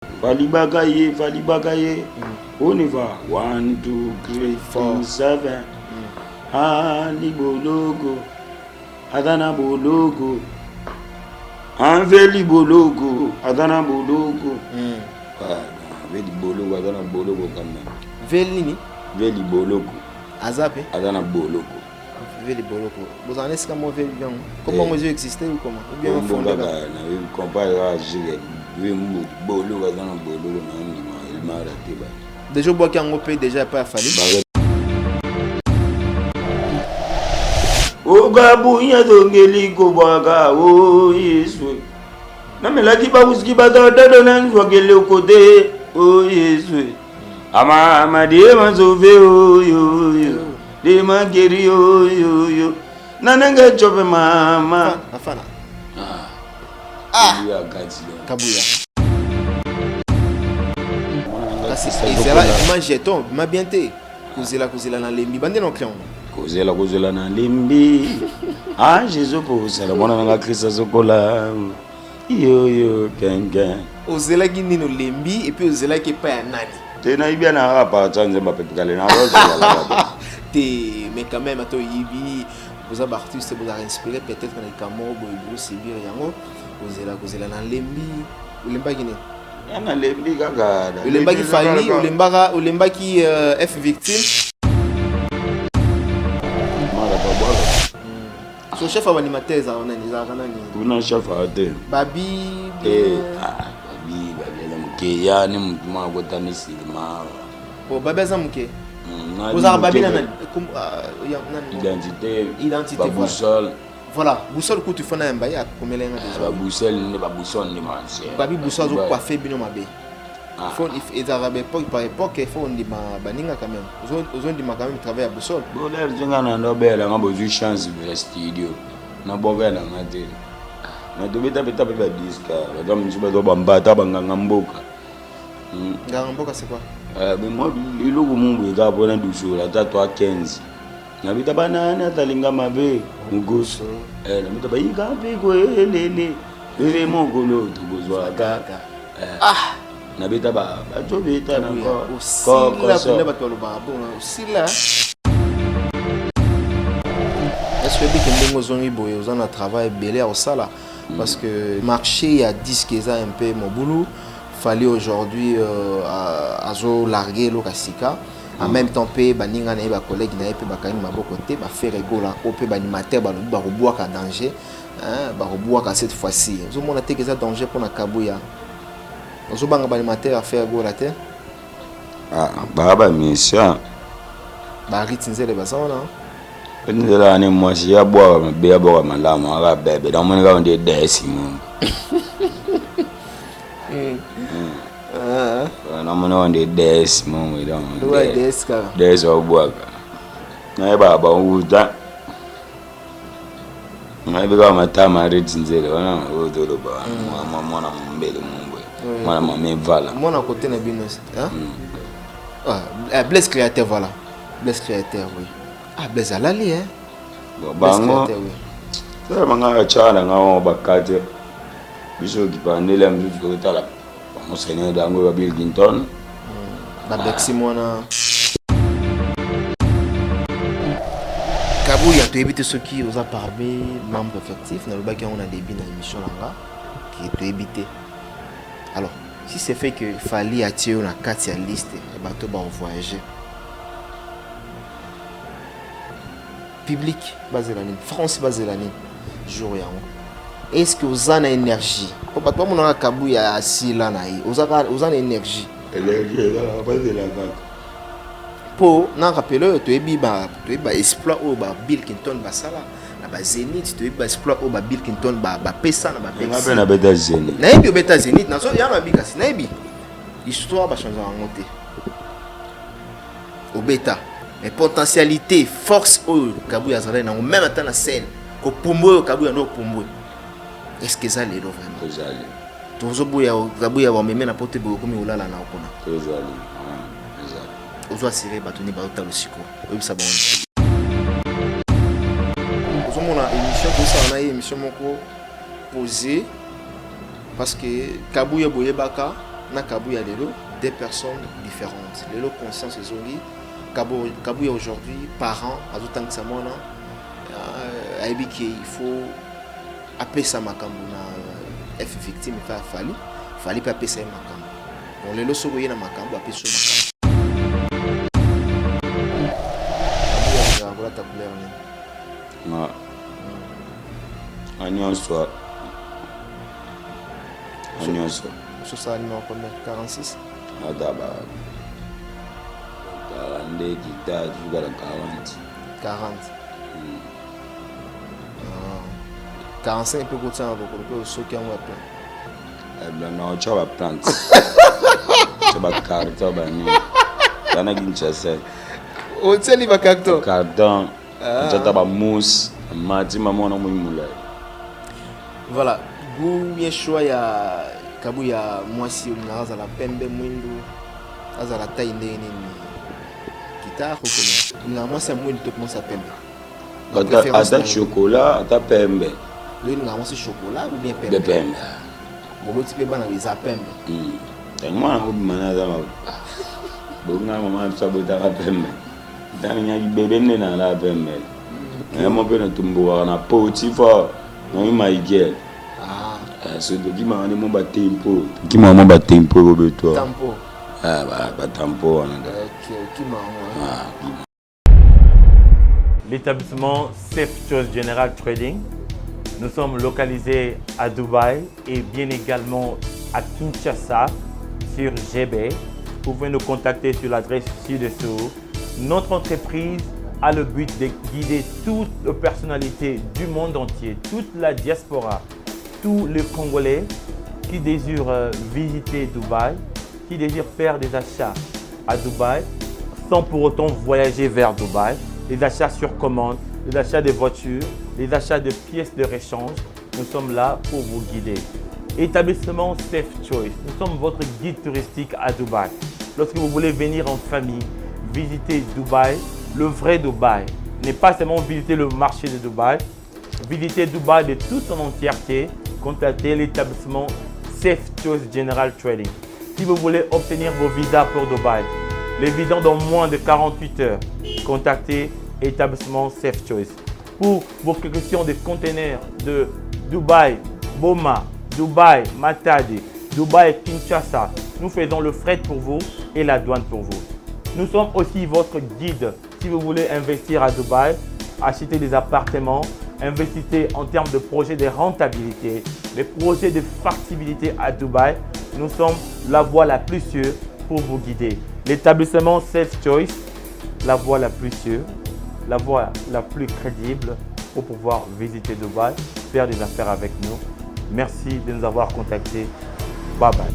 Fali bagaye. On y va. 1, 2, 3, 4, 7. Ali bologo. Adana bologo. Anveli bologo. Adana bologo. Veli bologo. Adana bologo quand même. Veli bologo. Azape. Adana bologo. Veli bologo. Vous en êtes comment veli bien? Comment vous existez ou comment? Ou bien vous comparez à Gilles. Bologo. Adana bologo. Il m'a arrêté. Déjà, bois qui en paye déjà pas fallu. Ogabunya dongeli ko bwaga o Yesu. Na melaki ba usiki ba dodo na njwagele kote o Yesu. Ama amadie mazove o yo. De mageri o yo. Na nanga chope mama. Afana. Ya gati. Kabuya. C'est là moi jeton, m'a bien té. Kozela na lembi bande no crayon. Kozela na lembi. Ah Jésus pour ça la mona nga Christ sokola. Yo kengen. Ozela ki nino lembi et puis ozela ki pa ya nani. Tena ibia na rapa tsanze mba pepikale na roza. Mais quand même ato yibi vous avez artiste vous a inspiré peut-être na kamo boy sibir yango kozela na lembi ulemba kine. Yana lembi kaka. Ulemba ki fali ulemba ki F victime. So chef animateur za ona ni za kana ni. Kuna chef ate. Babi babi mke ya ni mtu mwa tani silima. O babi za mke. Vous babi na identité boussole. Voilà, boussole que tu fais na mbaye akomelenga déjà. Boussole ni ba boussole ni manche. Babi boussole zo coiffer bino mabe. Faut et arabe par époque il faut ndima baninga quand même. Aux ndima quand même travailler à boussole. Bon là zinga na ndobela ngabo zu chance de studio. Na bovela ngate. Na dobeta beta ba disque. Ba mjiba do bambata banganga mboka. Nganga mboka c'est quoi? Mais moi il logo mumbu eza bona doucho la ta 15. Na bita banana talinga mabe ngoso. Na bita ba yika pe ko lele. Lele mongolo to bozwa kaka. Na beta ba to beta na ko la ba to lo ba bon aussi là. Est-ce que bien que nous avons boy aux en travail belé au sala parce que marché il y a 10 qui est un peu mon boulot fallait aujourd'hui à zo larguer le kasika en même temps pe baninga na ba collègue na pe bakani maboko te ba faire rigola ko pe ba animateur ba ba roboa ka danger hein ba roboa ka cette fois-ci zo mona te que ça danger pour na kabuya zo banga ba animateur à faire rigola te baba mission ba ritinzele ba sana Pendela ni mwasi ya bwa be ya bwa malamu aga bebe da moni ga onde desimo na moni onde desimo we don do deska deso bwa na baba uta na biga mata mari tinzele wana odolo ba mwana mbele mumbwe mwana mame vala mwana côté na bino Blaise créateur voilà Blaise créateur oui Blaise alali hein bango ça manga chana ngawo bakate biso kipandele mzuzu ko tala mo seigneur dango ba Bill Clinton ba Bexi mona Kabuya to éviter ceux qui osent parler membre effectif na lobaki on a début na émission là qui to éviter alors si c'est fait que fallait attirer na carte liste bateau ba voyager public basé la France basé la jour yango est-ce que vous avez énergie pour pas mon na Kabuya assis là na yi vous avez énergie là basé la vague pour na rappeler to ebi ba exploit au ba Bill Clinton basala na ba Zenith to ebi ba exploit au ba Bill Clinton ba pesa na ba pesa na beta Zenith na ebi beta Zenith na so ya na bi kasi na ebi histoire ba changer en monter au beta mais potentialité force au Kabuya zala na même temps la scène ko pombo Kabuya no pombo est-ce que ça les vraiment tozali tozo boya Kabuya ba meme na pote bo komi ulala na okona tozali ozo asiré batoni ba otalo siko oyisa ba ozo mona émission ko ça na émission moko posée parce que Kabuya boye baka Nakabuya Lelo, des personnes différentes. Lelo conscience et Zongi, Kabuya aujourd'hui, parents, à tout temps que ça m'a il faut appeler ça Makambo na F victime, il fallait pas appeler ça Makambo. Bon, Lelo Sogoye na Makambo, appeler ça Makambo. Voilà ta couleur. Anyonso. Sur ça, numéro combien? 46? Ah, d'abord. 42 guitares, tu vas 40. 40. 45 peut coûter un peu, ceux qui ont appelé. Non, tu vas plante. Tu vas carton, tu vas ni. Tu vas ni chasser. Oh, tu sais, il va carton. Carton. Tu vas mousse. Mati maman na moula. Voilà. Vous bien choix ya Kabuya moi si on a la pembe mwindu azala taille nini guitare ou comment. Na moi c'est mwindu tout commence à pembe. Ata chocolat, ata pembe. Le na moi c'est chocolat ou bien pembe. Pembe. Bon l'autre peut bana les pembe. Moi on manaza ma. Bonga maman ça bota pembe. Dani ya bébé nena la pembe. Mon père n'a tombé na poti fort. Non ma gueule. C'est de qui m'a amené mon tempo. Qui m'a amené mon tempo au béton. Tempo. Ah bah tempo. Qui m'a L'établissement Safe Choice General Trading. Nous sommes localisés à Dubaï et bien également à Kinshasa sur GB. Vous pouvez nous contacter sur l'adresse ci-dessous. Notre entreprise a le but de guider toutes les personnalités du monde entier, toute la diaspora, tous les Congolais qui désirent visiter Dubaï, qui désirent faire des achats à Dubaï sans pour autant voyager vers Dubaï, les achats sur commande, les achats de voitures, les achats de pièces de rechange. Nous sommes là pour vous guider. Établissement Safe Choice, nous sommes votre guide touristique à Dubaï. Lorsque vous voulez venir en famille, visiter Dubaï, le vrai Dubaï, n'est pas seulement visiter le marché de Dubaï, visiter Dubaï de toute son entièreté, contactez l'établissement Safe Choice General Trading. Si vous voulez obtenir vos visas pour Dubaï, les visas dans moins de 48 heures, contactez l'établissement Safe Choice. Pour vos questions de conteneurs de Dubaï, Boma, Dubaï, Matadi, Dubaï, Kinshasa, nous faisons le fret pour vous et la douane pour vous. Nous sommes aussi votre guide si vous voulez investir à Dubaï, acheter des appartements, investissez en termes de projets de rentabilité, des projets de factibilité à Dubaï. Nous sommes la voie la plus sûre pour vous guider. L'établissement Safe Choice, la voie la plus sûre, la voie la plus crédible pour pouvoir visiter Dubaï, faire des affaires avec nous. Merci de nous avoir contactés. Bye bye.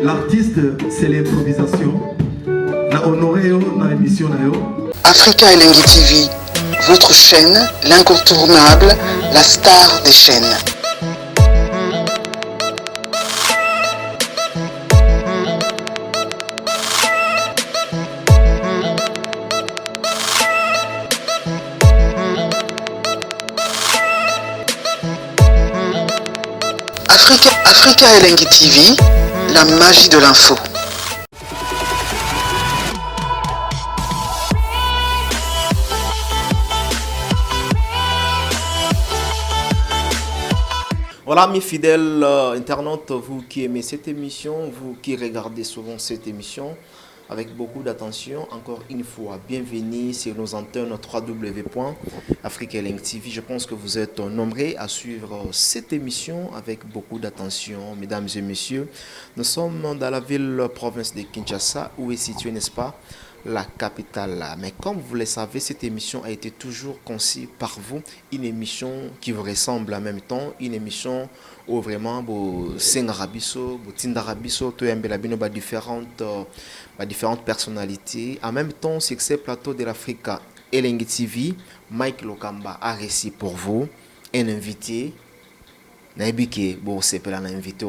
L'artiste, c'est l'improvisation. Na honoré na émission na yo. Africa Elengi TV, votre chaîne, l'incontournable, la star des chaînes. Africa Elengi TV, la magie de l'info. Voilà mes fidèles internautes, vous qui aimez cette émission, vous qui regardez souvent cette émission, avec beaucoup d'attention. Encore une fois, bienvenue sur nos antennes www.africalingue TV. Je pense que vous êtes nombreux à suivre cette émission avec beaucoup d'attention, mesdames et messieurs. Nous sommes dans la ville-province de Kinshasa, où est située, n'est-ce pas, la capitale. Mais comme vous le savez, cette émission a été toujours conçue par vous, une émission qui vous ressemble en même temps, une émission où vraiment vous sengarabiso, vous tindarabiso, tout différentes personnalités. En même temps, c'est que ce plateau de l'Afrique Elengi TV, Mike Lokamba a réussi pour vous un invité. Naibike, bon, c'est pas un invité.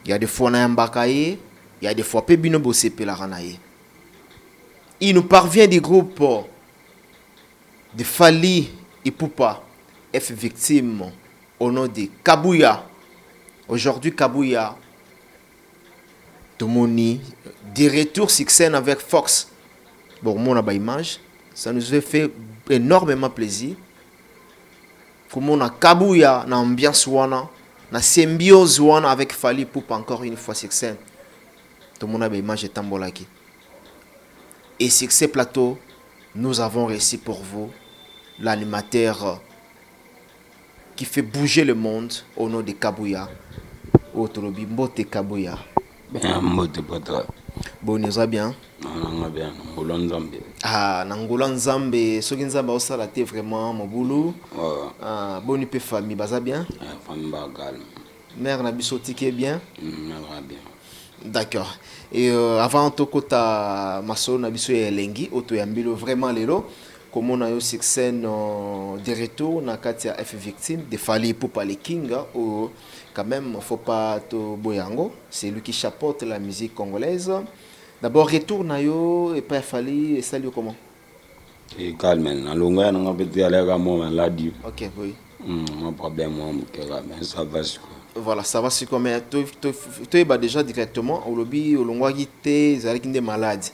Il y a des fois, on a un bakaye, il y a des fois, peu bino, bon, c'est pas la ranaye. Il nous parvient du groupe de Fali Ipupa, F victime au nom de Kabouya. Aujourd'hui, Kabouya, Tomoni, des retours sur scène avec Fox. Bon, mon a image, ça nous a fait énormément plaisir. Comme on a Kabouya, na ambiance wana, na symbiose wana avec Fali Ipupa encore une fois sur scène. Tout le monde a image et tambolaki. Et sur ces plateaux, nous avons réussi pour vous l'animateur qui fait bouger le monde au nom de Kabouya. Otolobi Mbote Kabouya. Bien, Mbote Potra. Bon, nous allons bien. Non, bien, Nangola Nzambe. Ah, Nangola Nzambe. Ce qui nous a fait vraiment mon boulot. Bon, il famille, baza bien. Famille calme. Mère Nabiso Tiki bien. Mère bien. D'accord. Et avant Tokota Maso Nabiso et Elengi, Oto Yambilo vraiment lelo. Comme on a eu cette scène de retour, na Katia F victime, de Fali Ipupa les King, ou quand même, faut pas to boyango. C'est lui qui chapeaute la musique congolaise. D'abord, retour na yo et pas Fali et salut comment? Et calme, na longa na ngapeti ala ka mo la di. Ok, oui. Mon problème moi mais ça va sur. Voilà, ça va sur comment tu es déjà directement au lobby au longwa gité zali kinde malade.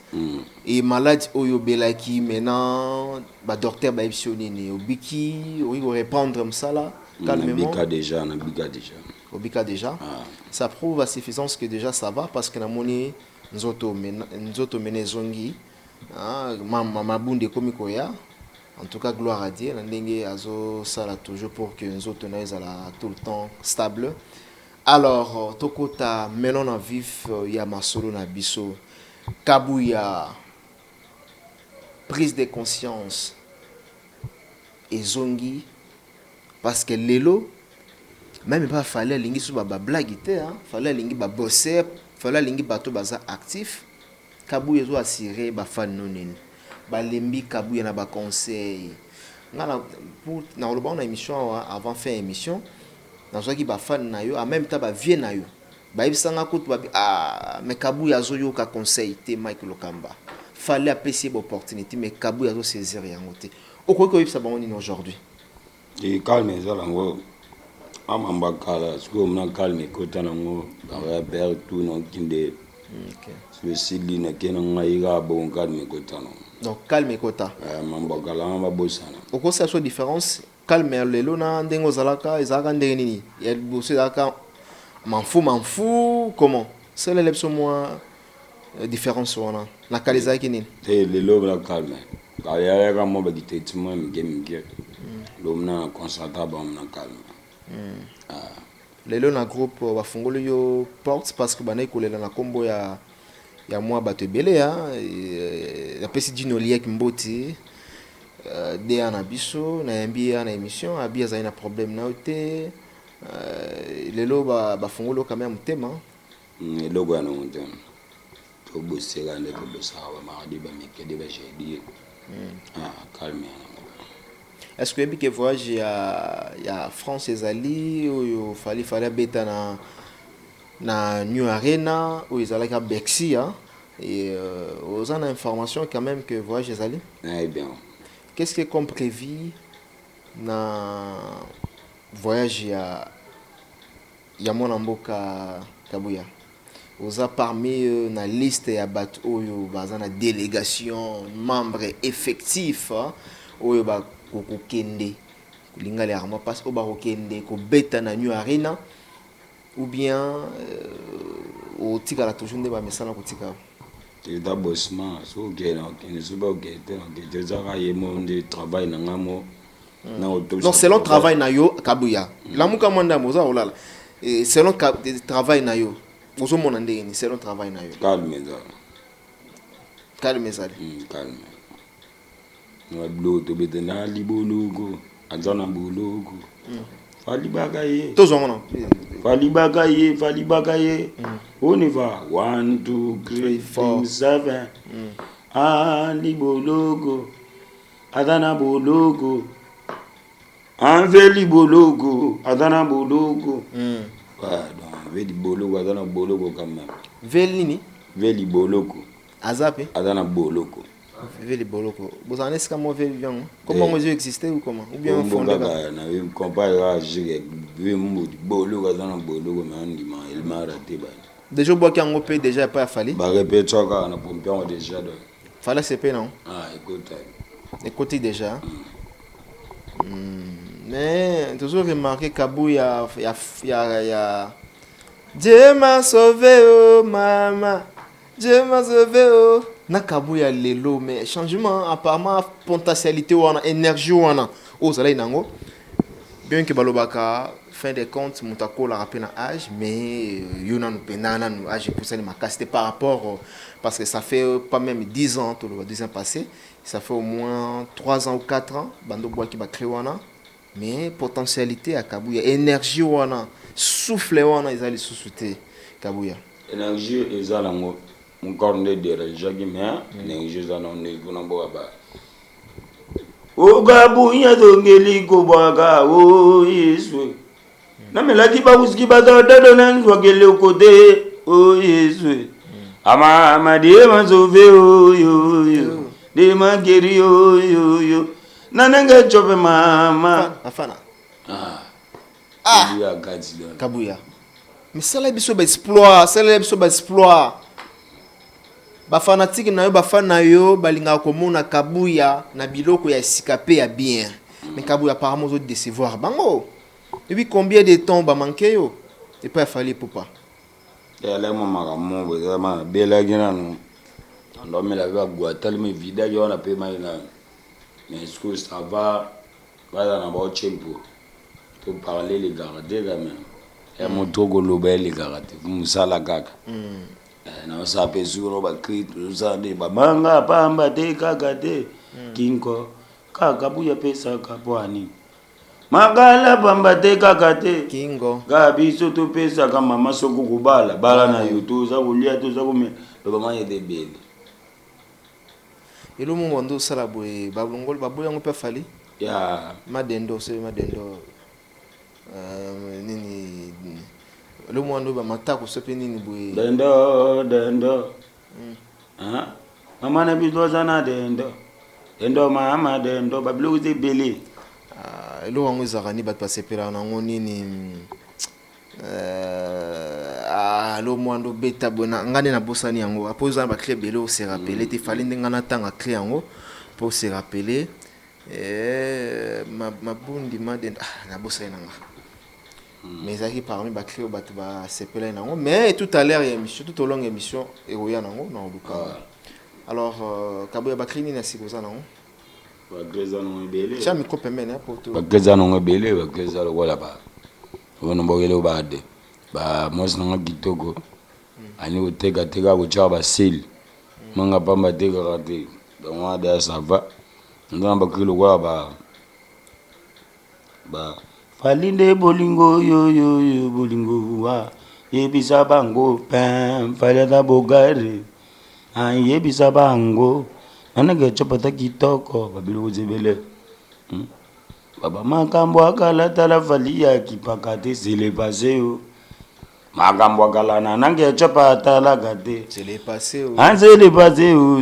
Et malade oyo belaki maintenant ba docteur ba epsionné obiki oui répondre comme ça là calmement. Bika déjà. Obika déjà. Ça prouve à suffisance que déjà ça va parce que na moni nzoto mene zongi mama bunde komiko ya. En tout cas, gloire à Dieu. Ça toujours pour que nous autres tout le temps stable. Alors, Tokota, melon à vif, il y a Masolo Nabiso, Kabouya, prise de conscience et Zongi. Parce que Lelo, même pas fallait lingi sous ba blague, fallait lingi ba bosser, fallait lingi bateau baza actif. Kabouya zo assuré ba fan nonin. Balembi Kabouya na ba conseil ngala pour na le bon émission avant faire émission na zo ki ba fan na yo en même temps ba vie na yo ba ibisanga kutu ba mais Kabouya zo yo ka conseil te Mike Lokamba fallait apprécier l'opportunité mais Kabouya zo saisir yango te okoi ko ibisa bango ni aujourd'hui et calme ça là ngo amamba kala siko mna calme ko tanango ba ber tout non kinde OK ceci li na kenanga iga bon calme ko tanango. Donc calme et kota. Au quoi ça soit différence calme le lona ndengo zalaka ezaka ndeni ya bosse zaka m'en fous comment c'est l'élection moi différence wana na kaliza kini le lo la calme ka ya ka mo ba gitetima mige lomna concentré ba na calme le lona groupe wa fungolo yo porte parce que bana ikolela na kombo ya moi bato belé la pesi dino liek mboti de anabiso na yambia na émission abia za ina problème na ote lelo ba fungolo quand même tema logo na monten to bosela ne to bosawa maradi ba mekede ba jedi calme. Est-ce que bien que voyage ya France ezali ou fallait beta na New Arena où ils allaient à Bexi et aux en information quand même que voyage les allés. Eh bien. Qu'est-ce qui est comme prévu na voyage ya mon mboka Kabouya? Vous a parmi na liste ya bat oyo bazana délégation membres effectifs oyo ba kokende kulinga le arma passe au barokende ko beta na New Arena. Ou bien au tika la toujours de ba mesana ko tika c'est d'abord ce que ne sais pas que ça y est mon travail na ngamo. Donc selon travail na yo Kabuya. La muka manda moza olala. Et selon travail na yo. Ozo mona ndeni selon travail na yo. Calme ça. Calme ça. Calme. Nous blo to betena libologo, azana bologo. Fali bagaye. Tozo mona. Fali bagaye. On y va. 1 2 3 4 7. Ah libologo. Azana bologo. Un veli bologo, adana bologo. Donc veli bologo, adana bologo quand même. Veli Veli bologo. Azape. Adana bologo. Veli bologo. Vous en êtes comment veli bien? Comment vous existez ou comment? Ou bien fondé? Na vi comparé à jige, vi mu bologo adana bologo mais on il m'a raté ba. Déjà bois qui en paye déjà pas fallu. Ba répète ça quand on a pompé on déjà donc. Fallait se payer non? Ah écoute. Écoutez déjà. Mais toujours remarqué Kabuya y a Dieu m'a sauvé oh maman, Dieu m'a sauvé oh. Na Kabuya lelo mais changement apparemment potentialité ou énergie ou oh ça là inango. Bien que balobaka fin des comptes mutako la rappel en âge mais yona nous penana nous âge pour ça ma casté par rapport parce que ça fait pas même 10 ans tout le 10 ans passé, ça fait au moins 3 ans ou 4 ans bando bois qui va créer wana. Mais potentialité à Kabuya, énergie wana, souffle wana ils allaient sous-souter Kabuya. Énergie ils allaient mon corps ne dérange mais énergie ils allaient on ne boit pas. O Kabuya dongeli ko baga o Yesu. Na melaki ba uski ba dado na njwa gele côté o Yesu. Ama madie ma sauvé o yo. De ma guéri o yo. Nanenge chope mama afana Kabuya gadi don Kabuya mais ça là biso ba exploit ba fanatique na yo ba fana yo balinga komona Kabuya na biloko ya sikape ya bien mais Kabuya apparemment zo décevoir bango depuis combien de temps ba manqué yo et pas fallu papa ya la mama mo vraiment bela gina no ndo me la va guatal me vida yo na pe mai na. Mais est-ce que ça va dans un tempo pour parler les garder quand même et mon togo lobel les garder comme ça la gaga na ça peut sur ba crit ça de ba manga pamba de kagade kinko Kabuya pesa kapwani magala pamba de kagade kingo gabi soto pesa kama mama soko kubala bala na yoto za kulia to za kume ba manye de bele. Et le moment où ça la boue, babongol, babouya on peut fali. Ya. Madendo, c'est madendo. Nini. Le moment où bamata ko sope nini boue. Dendo. Ah. Mama na bido zana dendo. Dendo mama dendo bablo ze belé. Ah, le moment où zarani bat passer pela na nini. Lo mwando beta bona ngane na bosani yango apoza ba clé belé se rappeler te fallait ngana tanga clé yango pour se rappeler ma bundi ma den na bosani nanga mais ça qui parmi ba clé ba se pela nango mais tout à l'heure émission tout au long émission et roya nango na luka alors Kabuya ba clé ni na sikoza nango ba greza no belé cha micro pemene pour tout ba greza no belé ba greza lo wala ba ono mbogelo ba de ba mos na gitoko ani utega ko chaba sil manga pamba tega kate donc wa da ça va ndana ba kilo kwa ba falinde bolingo yo bolingo wa yebisa bango pam falada bogare an yebisa bango anage chopata kitoko babilo zebele baba makambo akala tala falia kipakate c'est passé o makambo akala nange chopa tala gade c'est les passé o c'est les passé o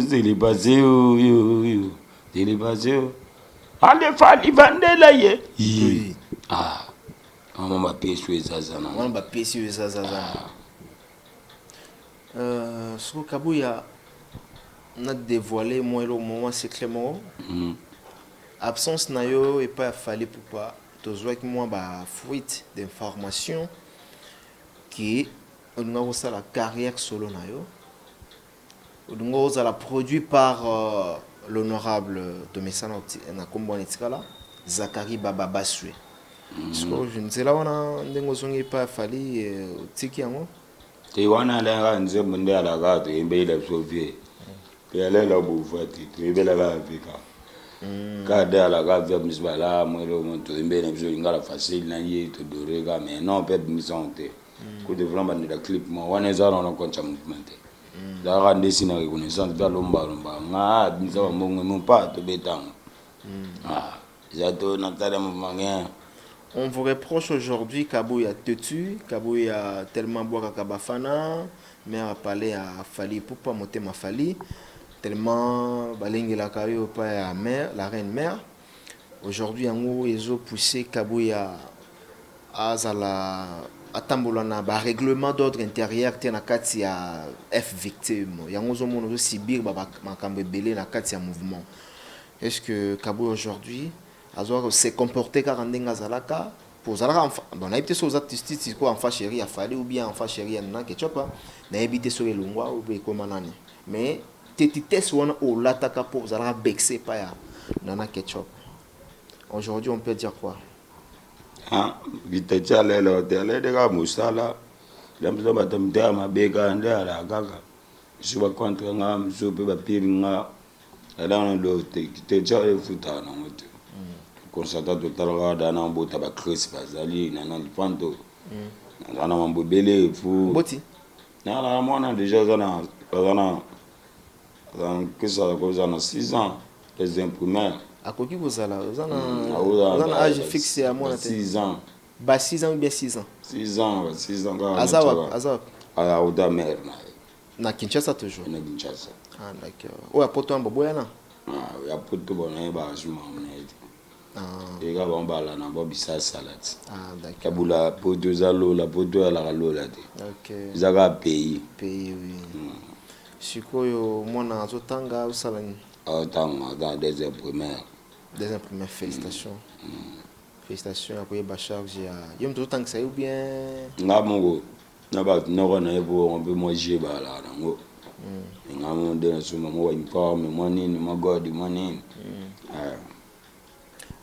yo c'est les passé o ale fali vandela ye mama ba pesu ezaza na mama ba pesu ezaza so Kabuya na dévoilé moi le moment secrètement absence na yo et pas fallu pour pas toujours que moi ba fuite d'information qui on a aussi la carrière solo na yo Odungo zala produit par l'honorable Tomesana na kombo netikala Zakari Baba Baswe. Je ne sais là wana ndengo zongi pa fali tiki yango. Te wana la nze munde ala ga to imbe la sovie. Pe ala la bu fati to imbe la ga vika. Ka de ala ga via misbala mo lo mo to imbe na biso ngala facile na ye to dore ga mais non pe misonte. Ko de vraiment de la clip mo wana za na ko cha movement. Da ga ndesi na reconnaissance da lomba nga biso mo mo pa to betang. Zato na tala mo mangé. On vous reproche aujourd'hui Kabouya Tetu, Kabouya tellement boire Kabafana, mère a parlé à Fali pour pas monter ma Fali, tellement balingue la Kayo pas à mère, la reine mère. Aujourd'hui en haut ils ont poussé Kabouya à la atambolana ba règlement d'ordre intérieur tena kati ya F victime. Yango zo mono sibir ba makambe belé na kati ya mouvement. Est-ce que Kabouya aujourd'hui alors se comporter car ndenga zalaka pour zalaka bon na ibité sur artistes quoi en fa chérie a fallu ou bien en fa chérie na ketchup na ibité sur le longwa ou be comme nani mais tetites wana o lataka pour zalaka bexé pas ya nana ketchup. Aujourd'hui on peut dire quoi? Vite chale lo tele de ga musala lamzo batamta ma beka nda la gaga suba contre ngam supe ba piringa ala no lo te chale futana moto. Constat total da na mbota ba Chris bazali na na panto na na mambo belé fu boti na la mona déjà zana dans que ça cause en 6 ans les imprimeurs akoki kozala zana âge fixé à moi 6 ans ba 6 ans ou bien 6 ans 6 ans azawap à Ouda mère na Kinshasa toujours na Kinshasa d'accord ou apoto mboboya na ya poto bona ba juma na et ga bon bala na bo bisa salati d'accord kabula poto zalo la poto la lola te OK zaga pays oui sikoyo mwana azotanga usalani tanga dans des imprimeurs félicitations félicitations à quoi ba charge ya yom to tanga sai ou bien ngamongo na ba no na ebo on be mo je bala na ngo ngamo de so mo wa informe mo nini mo god mo nini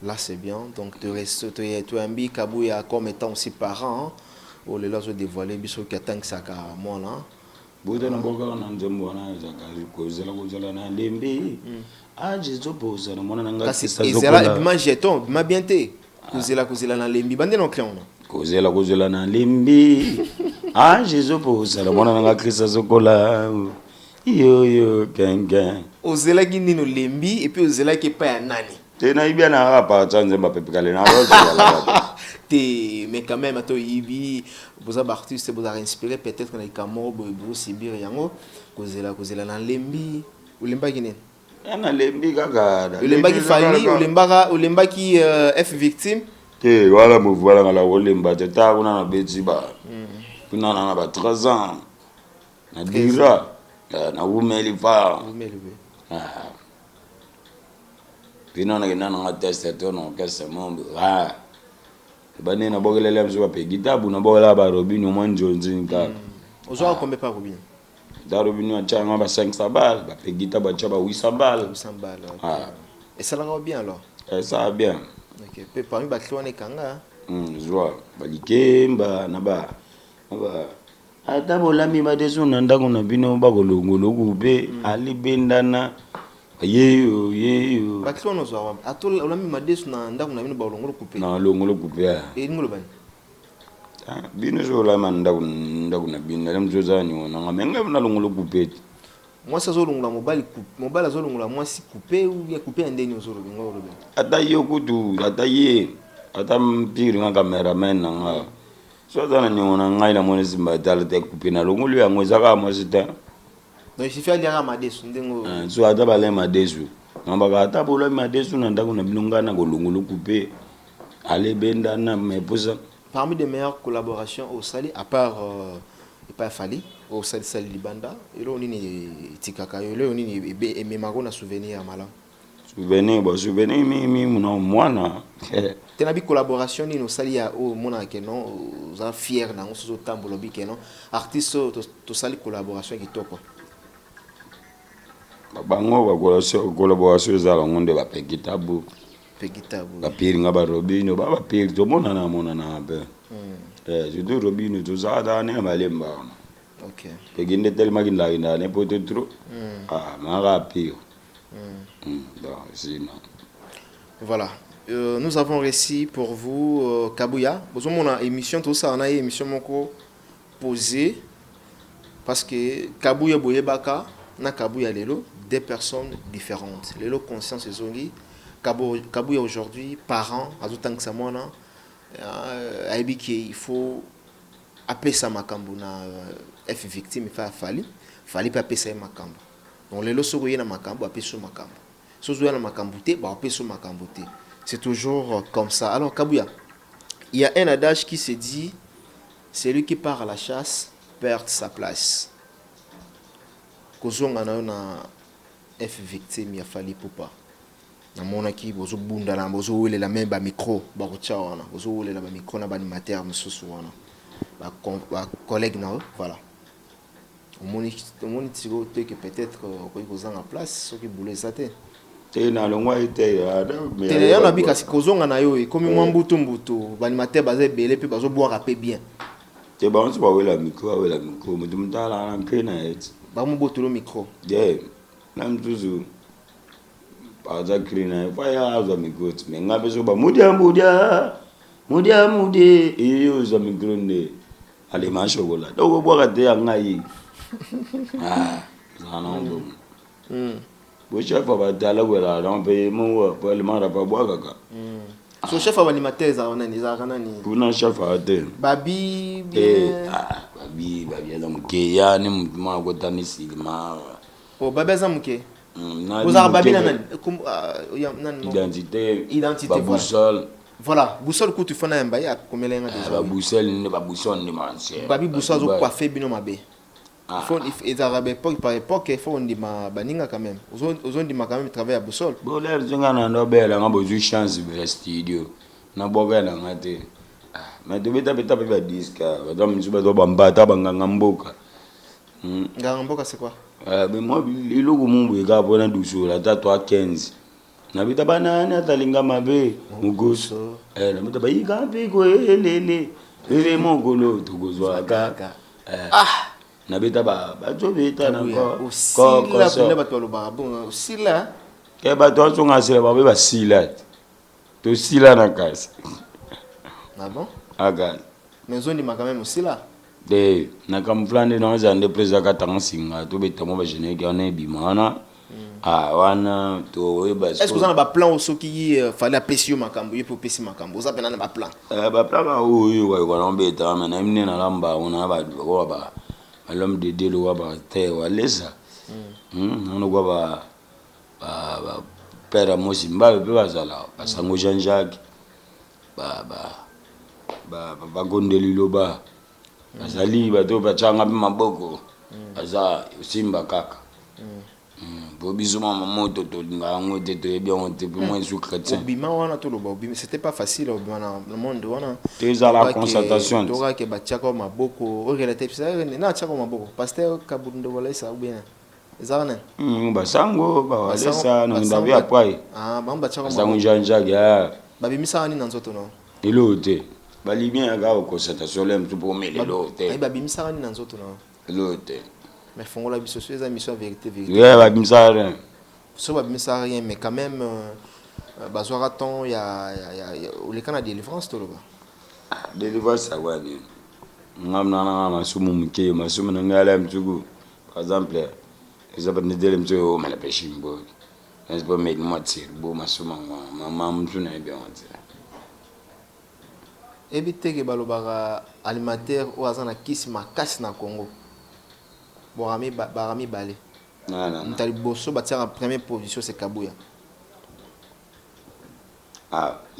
là c'est bien donc tu restes tu ambi Kabouya comme étant aussi parent ou les là se dévoiler biso que tant que ça ka moi là boda na boka na nzembo na zakari ko zela na lembe jezo boza na mona nga kisa ezela bima jeton bima bienté kuzela na lembi bande no clan ko zela na lembi jezo boza na mona nga krisa zokola yo kengen ozela gini no lembi et puis ozela ke pa ya nani tena ibia na rapa tsanze mapepe kale na roza te mais quand même ato ibi boza artiste boza inspiré peut-être na ikamo bo sibir yango kozela na lembi ulemba gini na lembi kaka ulemba ki fali ulemba ki F victime te wala mo voilà ngala ulemba te ta kuna na beti ba kuna na ba 3 ans na dira na umeli fa pino na nga test to no kese mombe bane na bogelele mzo pa gitabu na bogela ba robinho mwanjo nzinka ozo kombe pa robinho da robinho achanga ba 500 balles ba pe gitabu achaba 800 balles et ça va bien alors ça va bien OK pe parmi ba klone kanga joie ba likemba na ba ata bolami ba deso na ndako na bino ba kolongolo kupe alibendana yeyo baklono zo atol olami madesu na ndako na bino ba longolo couper na longolo couper ngolo bani bino zo la man ndako na bino na mzoza ni wona ngamenga na longolo couper moi ça zo longola mobile zo longola moi si couper ou bien couper ndeni zo lo ngolo bani ata yo kutu ata mpiri nga cameraman nga so dana ni wona ngai na mona simba dala te couper na longolo ya ngweza moi c'était donc il suffit de madesu ndengo so ata bale madesu ngamba ata bolo madesu na ndako na bilongana ko longolo couper ale benda na meposa parmi les meilleures collaborations au Sali à part et pas Fali au Sali Libanda et là on ni tikaka yo là on ni et memako na souvenir mala souvenir mi mwana tena bi collaboration ni no Sali ya o mona ke non za fier na on so tambo lobi ke non artiste to Sali collaboration qui toko bango collaboration ezala ngonde bapekitabu bapiri nga barobino babapiri tomonana monana mpe surtout robino tozala ne malemba wana pekinde telemaki ndakindane poto tro maka pire sinon voilà. Nous avons réussi pour vous Kabouya. Vous avez une émission, tout ça, on a une émission posée parce que Kabouya Boyebaka, na Kabouya Lelo, des personnes différentes. Lelo conscience et zongi. Kabouya aujourd'hui, parents, à tout temps que ça mona, il faut appeler ça makambo na F victime, il fallait pas appeler ça makambo. Donc Lelo sogoye na makambo, appeler ça makambo. Sogoye na makambo te, bah appeler ça makambo te. C'est toujours comme ça. Alors, Kabouya, il y a un adage qui se dit, celui qui part à la chasse perd sa place. Kozonga na F victime ya fali popa. Na mona ki bozo bunda na bozo wele la même ba micro ba rocha wana. Bozo wele la ba micro na ba animateur mususu wana. Ba collègue na voilà. Omoni tiro te que peut-être ko kozanga place soki boule ça te. Na longwa ite tele yana bika sikozonga na yo komi mwa mbutu banimateur baza ebele pe bazo boire pe bien te ba onse ba wela micro mutala na mpena et ba mu botolo micro na mtuzu baza krina fa ya aza micro me ngabe so ba mudia iyo za micro ne ale masho gola dogo boka te ngai zana ndo bo chef va dala wela on paye mo pour le mara pa boa kaka so chef wa animateur za ona ni za kana ni kuna chef ate babi babi za mke ya ni mma ko tamisi ma o babi za mke vous avez babi na nan identité boussole voilà boussole ko tu fana mba ya komelenga déjà boussole ni manche babi boussole zo coiffer bino mabe ils arabes par époque il faut on dit ma baninga quand même aux on dit ma quand même travailler à boussole bon l'air zinga na ndo bela nga bozu chance de studio na boga na ngate mais de beta ba disque ba mzuba do bambata banganga mboka nganga mboka c'est quoi mais moi iloko mumbu eka bona dusula ta 15 na bita banana atalinga mabe mugoso na bita ba yika pe ko lele mongolo tugozwa kaka na beta ba jo beta na ko sila ba to lo ba bon sila ke ba to so ngasela ba sila to sila na kasi bon aga mais on dit ma quand même sila de na kamflande na za nde presa ka tansinga to beta mo ba jene ke na bimana wana to ba est-ce que vous en avez plan au soki fallait apprécier makambo ye pour pesi makambo vous avez na ba plan wa na beta na imne na lamba ona ba l'homme de Dieu wa ba te wa lesa on go ba père Mosimba pe bazala basango Jean-Jacques ba gondeli loba bazali ba to ba changa maboko aza Simba kaka bo bizuma moto to nga ngote to bien on te pour moi sous chrétien bima wana to loba bima c'était pas facile au monde wana déjà la constatation to ka ke ba chaka maboko o relate ça na chaka maboko pasteur kabundo wala ça ou bien ezana basango ba wala ça no ndavi après ba chaka basango Jean-Jacques ya ba bimisa ni nanzoto no ilote bali bien ga constatation lem to pour mêler lote ba bimisa ni nanzoto no ilote mais font la mission les émissions vérité ba bimisa rien so ba bimisa rien mais quand même bazwara ton il y a le canal de délivrance to loba délivrance ça va ni ngamna na masumu mke masumu na ngala mtugu par exemple ils ont pas de mtugu mala peshimbo est pas mettre moi tir bo masumu mama mtu na bien on dit ebite ke balobaka alimentaire o azana kisi makasi na Congo barami balé ntali boso batia en première position c'est Kabouya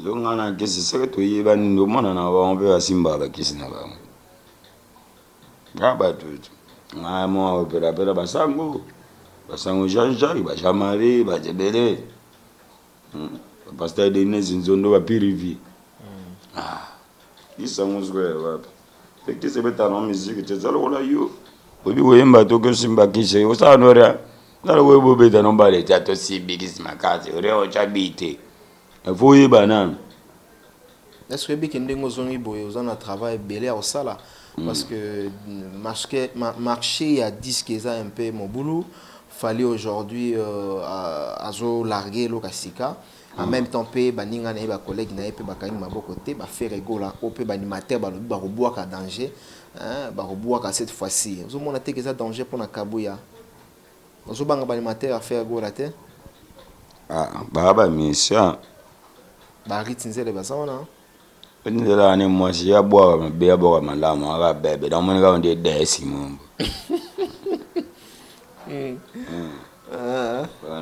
longana kisi seke to yeba ndo mona na ba on peut asimba ba kisi na ba ba tout mo opera basango Jean-Jacques ba Jamari ba Jebele pasteur Denis Nzondo ba Pirivi isa nguzwe ba fekti se beta na musique te zalo la yo obi wemba to ko simba kise o sa nora Nalo webo beta no bale tato si bigis makazi. Reo chabite. Faut banane. Est-ce que biki ndengo zongi boye aux un travail belé au sala parce que marché il a dit que ça un peu mon boulot fallait aujourd'hui à zo larguer lo kasika en même temps pe baninga na ba collègue na pe bakani maboko te ba faire rigola au pe ba animateur ba ba roboa ka danger hein ba roboa ka cette fois-ci zo mona te que ça danger pour na kabuya zo banga ba animateur à faire rigola te Ba mission ba ritinzele ba sawana Ndela ni mwasi ya bwa mabe ya bwa malamu aga bebe da moni ga onde desi mumbo.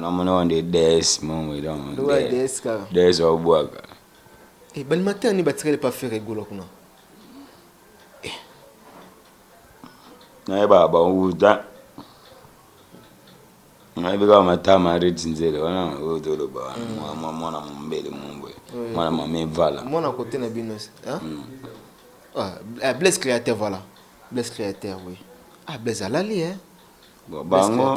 Na moni onde desi mumbo da moni. Do desi ka. Desi wa bwa ka. Bal matin ni batire pas faire rigolo kuna. Na baba uta. Na biga matama retinzele wana odolo ba. Mwana mbele mumbo. Mwana mame vala. Mwana côté na binos, hein? Blaise créateur voilà. Blaise créateur oui. Blaise alali hein. Bango.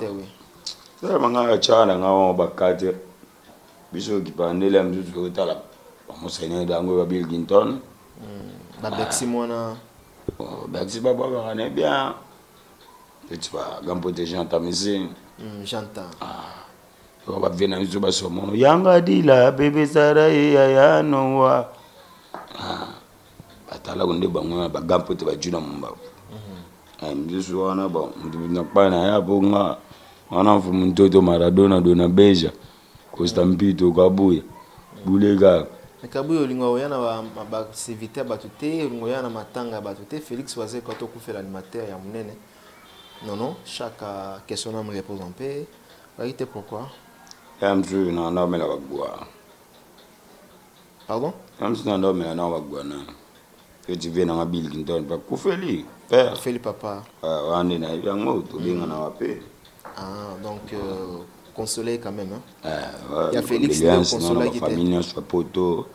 Sasa manga chana ngawo bakate. Biso kipandele mzuzu utala. Musene dango ba Bill Clinton. Ba Bexi mwana. Bexi baba kana bien. Tu vas gampoter j'entends misi. J'entends. On va venir à Zuba Somo. Yanga dila, bébé Sara et Ayano. Atala gonde bango ba gampote ba juna mumba. Mdisu wana ba ndina pana ya bonga. Wana mfumu mtoto Maradona dona beja. Costa Mpito kabuya. Bulega. Kabuya lingo yana ba activité batute, lingo yana matanga batute. Félix Wazé quand on fait l'animateur ya munene. Non, chaque question me repose en paix. Vérité pourquoi? Yamsu na ndo mela bagwa. Pardon? Yamsu na ndo mela na bagwa na. Tu viens na Bill Clinton pa kufeli. Père. Kufeli papa. Wande na yango to binga na wape. Donc consolé quand même hein. Il y a Félix qui consolé qui était famille sur poto.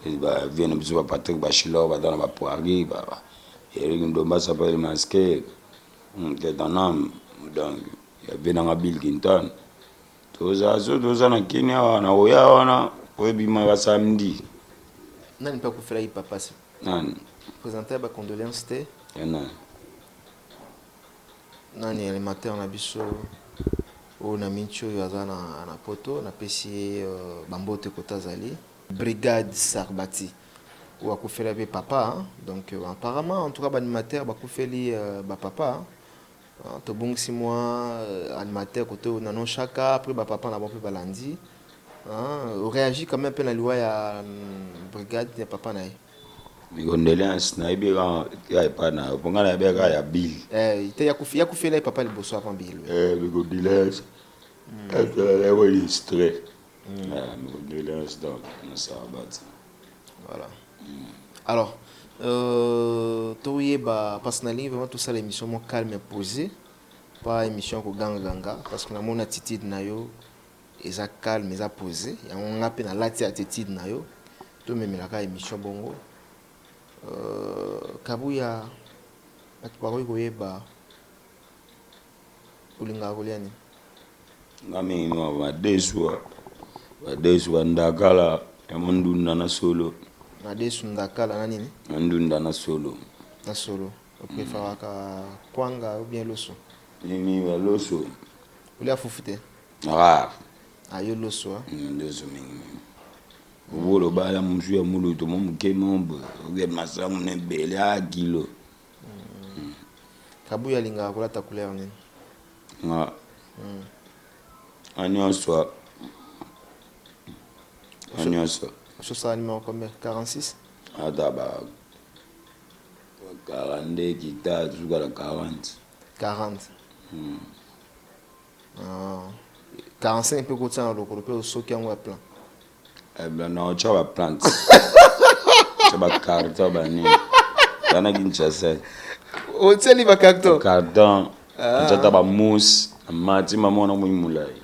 Il va venir besoin Patrick Bachilor va dans la poirie ba. Eric Ndomba s'appelle masqué. Que dans âme donc il vient na Bill Clinton. Toza na Kenya wana oya wana webima ba samedi. Nani pa kufela hi papa si? Nani? Présenter ba condoléances te? Nani animateur na biso o na mincho yazana na poto na pesi bambote kotazali brigade Sarbati ou akufela be papa hein? Donc apparemment en tout cas ba animateur ba kufeli ba papa to bongsi moi animateur côté nanon chaka après ba papa na bon pe balandi on réagit quand même peu la loi ya brigade ya papa na condoléances na ibira ya pana pongana ya beka ya Bill ite ya kufela papa liboso avant Bill condoléances elle est stress condoléances donc ça va. Voilà. Alors toyeba personnellement vraiment tout ça l'émission mo calme et posée pas émission ko ganga parce que na mon attitude na yo eza calme eza posé ya on a pe na lati attitude na yo to memela ka émission bongo kabuya atwa ko yeba ulinga koliani ngami no badeswa ndakala ya mundunda na solo Nadesu ndakala na nini? Ndunda na solo. Na solo. Prefera ka kwanga ou bien loso? Nini wa loso. Uli afufute? Yo loso hein? Loso mingi. Ubolo bala msu ya mulu to muke mombo. Uge masamu ne bele a kilo. Kabuya linga kola ta couleur nini? Anyoso. Sur ça, numéro combien? 46? Adaba. 42 guitares, jusqu'à 40. 40. 45 peu côté dans le groupe au soki en web plan. Non, tu vas plante. Tu vas carton bani. Dana Kinshasa. O tseli ba carton. Carton. Tu vas mousse, mati maman na mulai.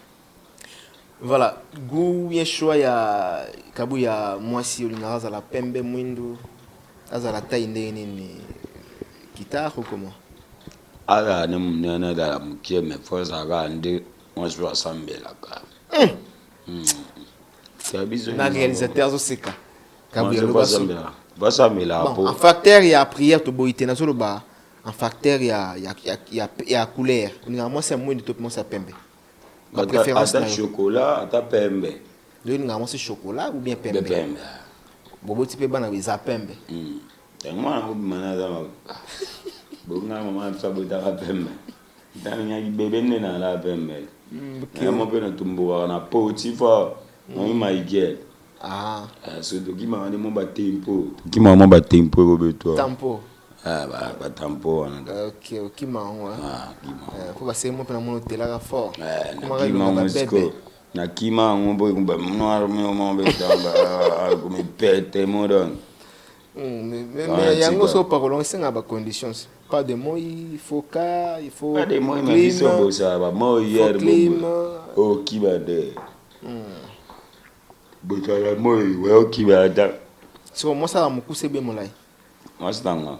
Voilà, goût ya choix ya kabuya mwasi ulinga za la pembe mwindu azala taille nini guitare ou comment? Ala ne mnene da mkie me force aga ndi Moi, je veux assembler là. Na réalisateur Zoseka. Moi, je veux assembler là. Bon, en facteur, il y a prière, tu boite na solo ba. En facteur, il y a couleur. Moi, c'est moi de tout, moi, c'est pembe. Ma préférence, c'est chocolat, c'est pembe. Moi, c'est chocolat ou bien pembe? Pembe. Bobo, tu peux ban avec ça pembe. Moi, je maman, ça peut être pembe. Bébé n'est pas là, pembe. Je suis tumbo na poti fa moi maïgel so to ki ma mon ba tempo ki ma mon ba tempo ko beto tempo ba tempo ok ma faut ba c'est mon pe na mon hôtel là fort ki ma musico na ki ma on bo ba mon beta ba ko me pete mon don mais yango so parlons c'est ngaba conditions. Pas de mots, il faut cas, il faut. Pas de mots, il m'a dit ça, ça va. Moi, hier, oh, qui va de. Botala moi, ouais, qui va de. C'est moi, ça va me couper bien, mon là. Moi, c'est dans moi.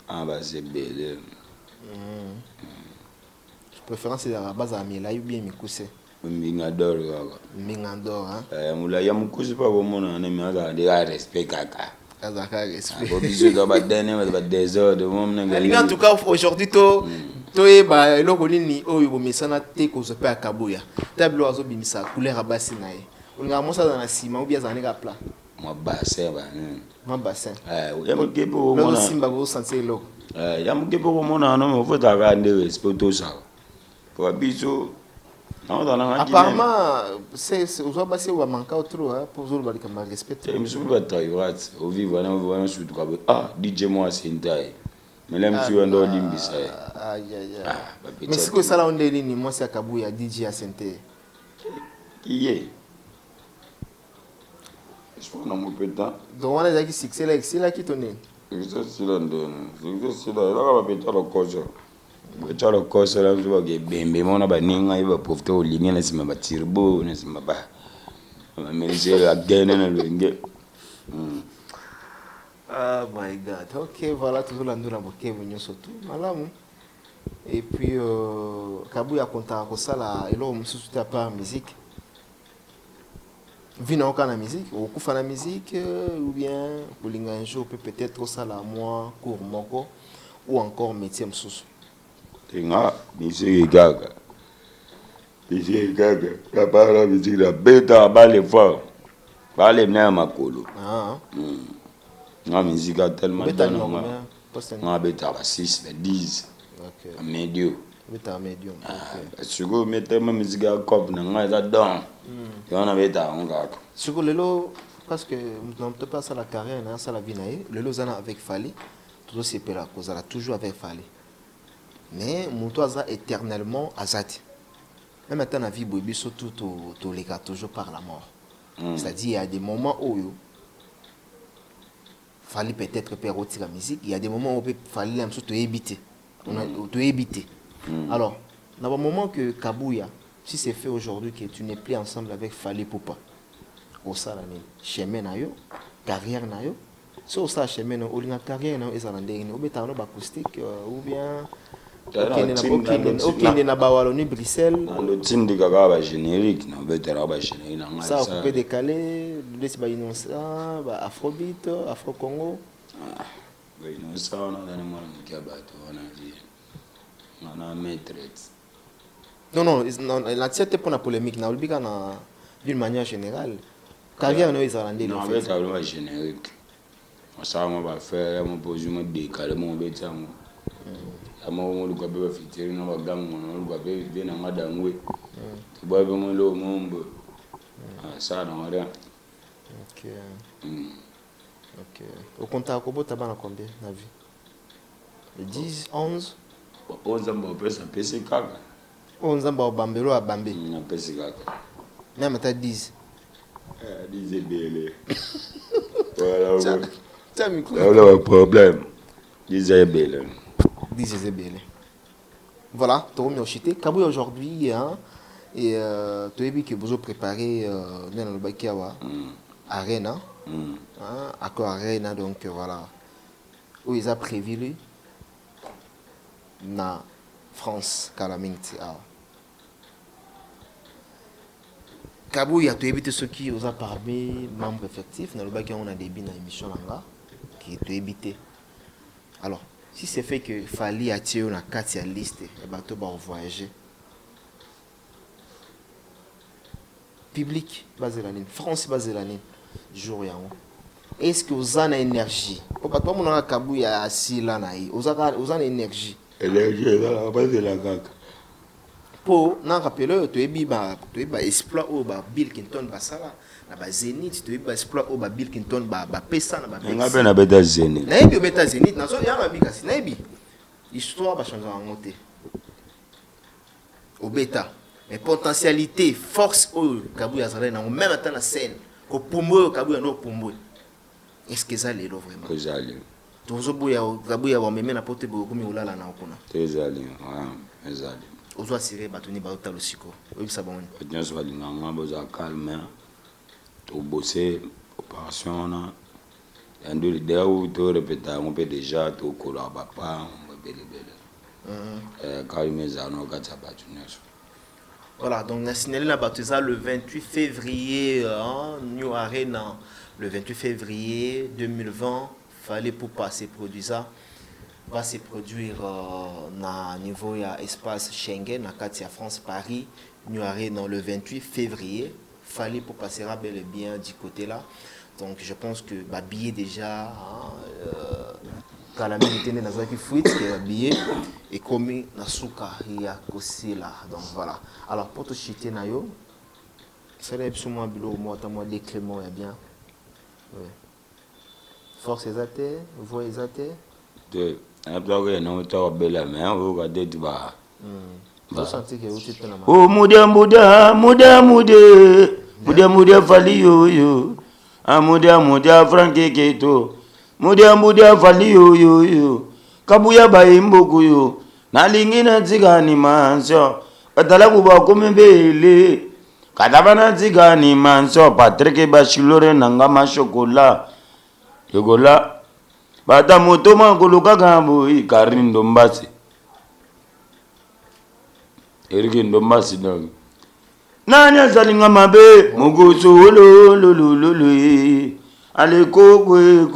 Ah, bah, c'est belle. Je préfère c'est la base à mi là, il bien me couper. Mingador, Mingador, hein. Moula, y'a mon cousin pas bon, on a un respect, caca. En tout cas, aujourd'hui, apparemment, c'est aux hommes c'est ou à manquer trop pour vous le respecter. Je me suis dit au vivre on sur ah DJ moi c'est une taille. Mais là monsieur on doit limbi aïe. Mais c'est que ça là on est ni moi c'est Kabuya DJ à Santé. Qui est? Je prends mon peu de temps. Donc on a déjà qui c'est là qui tourne. C'est là là va péter le coche. Better of course, I was working. Baby, Mona Baning, I will put to Linian as my Tirbo, and as my ba. I may say again and get. Oh my God. Ok, voilà, toujours la nous la bouquet, vous surtout. Malam. Et puis, Kabuya content à ça là, et là, on me soutient pas musique. Vina au la musique, ou coup la musique, ou bien, pour l'inganjo, peut-être ça là, moi, cours moko, ou encore métier m'sous. Tinga, musique gaga. Musique gaga. La parole musique la bêta balle fort. Balle n'a ma colo. La musique a tellement de noms. Non, bêta 6, 10. Ok. Médio. Bêta médium. Si vous mettez ma musique à cop, n'a pas dedans. Et on a bêta on gaga. Si vous le parce que on peut pas ça la carrière, on a ça la vie naïe. Le lozana avec Fali, tout c'est pela cause là toujours avec Fali. Mais mon toit a éternellement azati. Même maintenant la vie bobi surtout tout les gars toujours par la mort. C'est-à-dire il y a des moments où il fallait peut-être faire retirer la musique, il y a des moments où il fallait même surtout éviter. On a tout éviter. Alors, dans le moment que Kabuya, si c'est fait aujourd'hui que tu n'es plus ensemble avec Fali Poupa, au salani chemin na yo, carrière na yo, so ça chemin ou la carrière na yo ezalande ou betano ba acoustique ou bien ok na bawalo ni Bruxelles le tindi kaka ba générique na betera ba générique na ça on peut décaler laisse ba innocent ba afrobeat afro congo ba innocent on a mo mkia bato on a dit on a maîtrise non la tête pour la polémique na olbika na d'une manière générale carrière no ezalande non avec ba générique ça on va faire mon pose mo décaler mon betango mo lu ko be fitiri no bagam mo lu ko be be na madangwe to ba be mo lo mombo ça non rien. OK. Au compta ko bota bana combien na vie? 10 11 11 ans ba pesa pesa kaka 11 ans ba bambelo a bambe na pesa kaka même ta 10 10 bele voilà ça me coûte le problème 10 bele. Voilà, tu as remercié. Kabuya aujourd'hui, hein, et tu as vu que vous avez préparé dans le Bakiawa Arena, accord Arena, donc voilà, où ils ont prévu na France Calamity. Kabou, il y a tout évité ceux qui osent parmi membres effectifs. Dans le bac, on a des bins dans l'émission là qui est tout évité. Alors, si c'est fait que fallait attirer une carte à liste, et bateau va voyager. Public, basé la ligne. France, basé la ligne. Jour et en est-ce que vous avez énergie? Pour pas tout le monde a Kabou, il y a assis là, vous avez énergie. Énergie, là, base de la caca. Pour n'en rappeler, tu es exploit au Bill Clinton basala, na ba Zénith, tu es exploit au Bill Clinton ba pesa na ba. On a beta Zénith. Na ebi beta Zénith, na so ya na bi kasi na ebi. Histoire ba changer en monter. Au bêta, mais potentialité, force au Kabou Yazale na même temps la scène, ko pombo Kabou ya no pombo. Est-ce que ça l'est vraiment? Que ça l'est. Tozo boya Kabou ya wa meme na pote bo komi olala na okuna. Que ça l'est. Ouais, ça l'est. Ozo assuré batoni ba otalo siko. Obi sabon. Bien sûr, les gens besoin calme. Tout bosser opération là. Un deux leaders ou tout répéter, on peut déjà tout collaborer pas, on peut belle. Quand il met ça, on va ça battre. Voilà, donc on a signalé la baptisa le 28 février, New Arena, le 28 février 2020, fallait pour passer produire ça. Va se produire na niveau ya espace Schengen na Katia France Paris New Arena le 28 février fallait pour passer bel et bien du côté là donc je pense que bah billet déjà calamité dans un fuite que billet et commis na suka ya kosi là donc voilà alors pour te chiter na yo c'est les moi bilo moi ta moi décrément est bien ouais force exate voix exate de après non tu belle mais on va dire tu vas oh mudia fali yo mudia franke keto mudia fali yo kabuya ba imboku yo nalingi na tsigani manso batala kuba komebele kadabana tsigani manso Patrick Bachilore nanga mashokola yogola bata motoma koluka kambo Karine Ndombasi Eriki Ndombasi donc nani azalinga mabe mugusu lololololo ale kokwe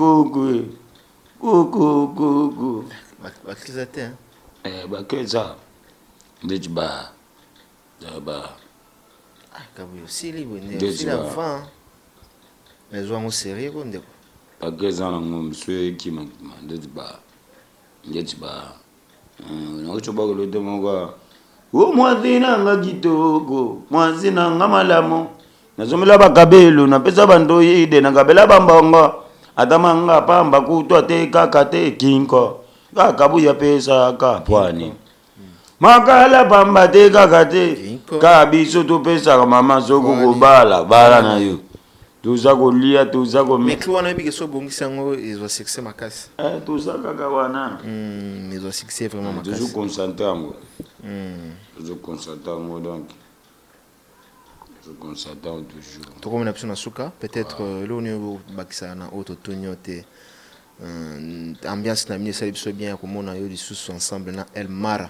koko bakizate bakeza ndeti ba kabuyo sili bonne sila fan mais zo mo sérieux bonde bakeza na ngomswe kima ndeti ba na uchoba ko lote moko o mwazina nga kitoko mwazina nga malamo nazomela bakabelo na pesa bando yide na kabela bambongo atamanga pamba kutwa te kaka te kinko kakabuya pesa ka pwani makala pamba te kaka te ka biso to pesa mama soko kobala bala na yo tuza kolia tuza ko mais kwa na biki so bongisa ngo izo succès makasi tuza kaka wana izo succès vraiment makasi toujours concentré ngo toujours concentré ngo donc je constate toujours. Tout comme on a suka, peut-être l'on bakisa na auto tonyote ambiance na mine ça bien comme on a eu des sous ensemble na El Mara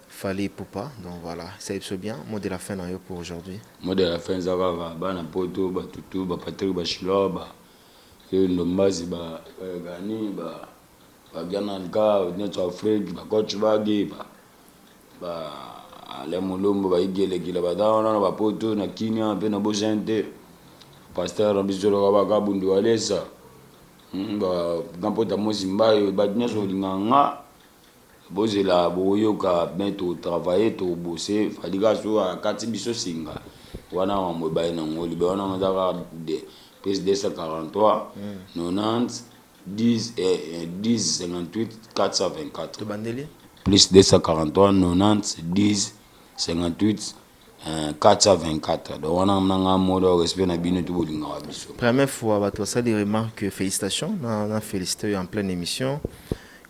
fallait poupa donc voilà ça bien mot de la fin pour aujourd'hui. Mot de la fin ça va bana poto ba tutu ba Patrick Bachilore ba Ndombasi ba gani ba Gana Nka notre Afrique ba coach bagi ba ale mulumbu ba igele kila badana na bapoto na kinya pe na bojente pasteur bizolo ba kabundu walesa ba gampota mozimbayo ba nyaso linganga bozela boyoka bientôt travailler to bosser fadiga so akati biso singa wana wa mobile na ngoli ba wana ngaka de PSD 143 90 10 58 424 to bandeli plus 243 90 10 58 424 donc on a un mot de respect na bino tout bolinga wa biso première fois bato ça des remarques félicitations on a félicité en pleine émission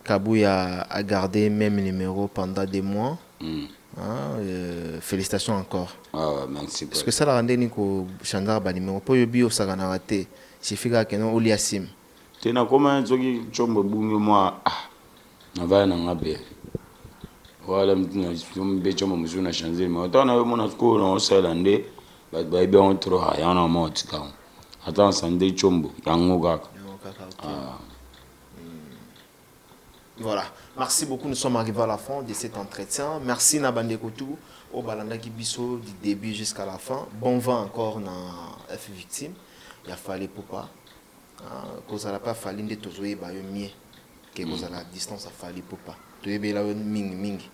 Kabouya a gardé même numéro pendant des mois félicitations encore merci parce que ça la rendait niko chandar ba numéro po yobi o saka na raté sifika que non oliasim tena comment zoki chombo bungi moi na va na ngabe voilà mbecho mamuzu na changer mais autant na mon ko no selande ba ba be on trop ha yana mo tika attends sande chombo yango kaka. Voilà, merci beaucoup, nous sommes arrivés à la fin de cet entretien. Merci Nabande Koutou au Balanda Kibiso du début jusqu'à la fin. Bon vent encore dans F victime. Il a fallu pour pas. Cause à la pas fallu de tozoé ba yo mieux que cause à la distance a fallu pour pas. Tu es là mingi.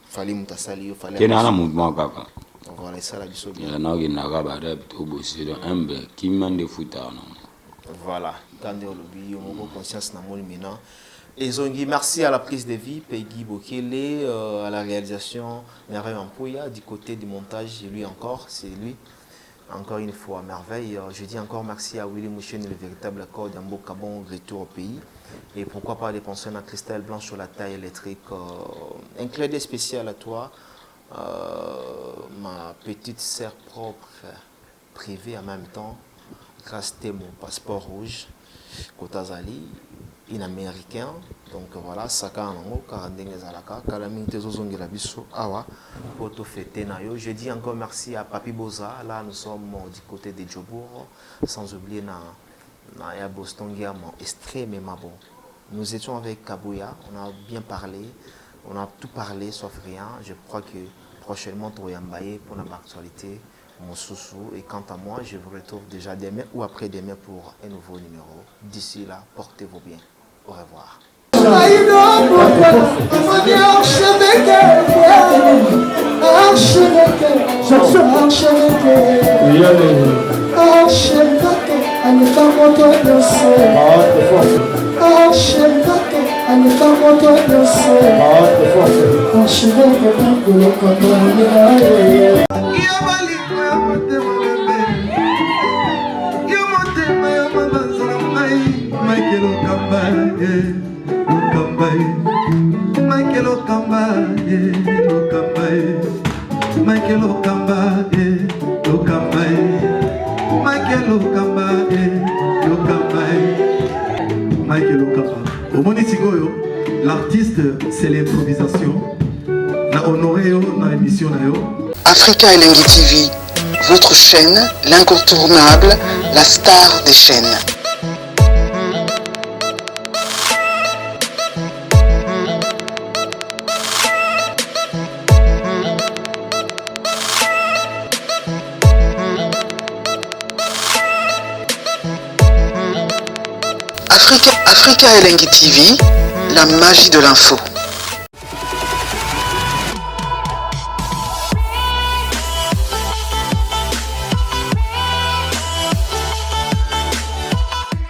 Fallu mutasali yo fallu. Kenana mouvement kaka. Voilà ça la biso bien. Ya na ogenda ka ba rap to bosiro embe kimande futa non. Voilà, quand on oublie on a conscience na moni maintenant. Et Zongi, merci à la prise de vie, Peggy Bokele, à la réalisation, Merveille Ampouya, du côté du montage, lui encore, c'est lui, encore une fois, merveille. Je dis encore merci à Willy Mouchen, le véritable accord d'Ambo Cabon, retour au pays. Et pourquoi pas des pensions à cristal blanc sur la taille électrique. Un clin d'œil spécial à toi, ma petite sœur propre, privée en même temps, grâce à mon passeport rouge, Kotazali. In américain, donc voilà, Saka Anango, Karandeng Zalaka, Kalaming Tezozongi Labiso, Awa, Poto Fete Nayo. Je dis encore merci à Papi Boza, là nous sommes du côté de Djobour, sans oublier na Boston Guermont, extrêmement bon. Nous étions avec Kabouya, on a bien parlé, on a tout parlé sauf rien. Je crois que prochainement, Toyambaye pour l'actualité, mon sous-sous. Et quant à moi, je vous retrouve déjà demain ou après-demain pour un nouveau numéro. D'ici là, portez-vous bien. Au revoir. L'artiste, c'est l'improvisation. Na honoré dans l'émission. Africa Elengi TV, votre chaîne, l'incontournable, la star des chaînes. Africa Elengi TV, la magie de l'info.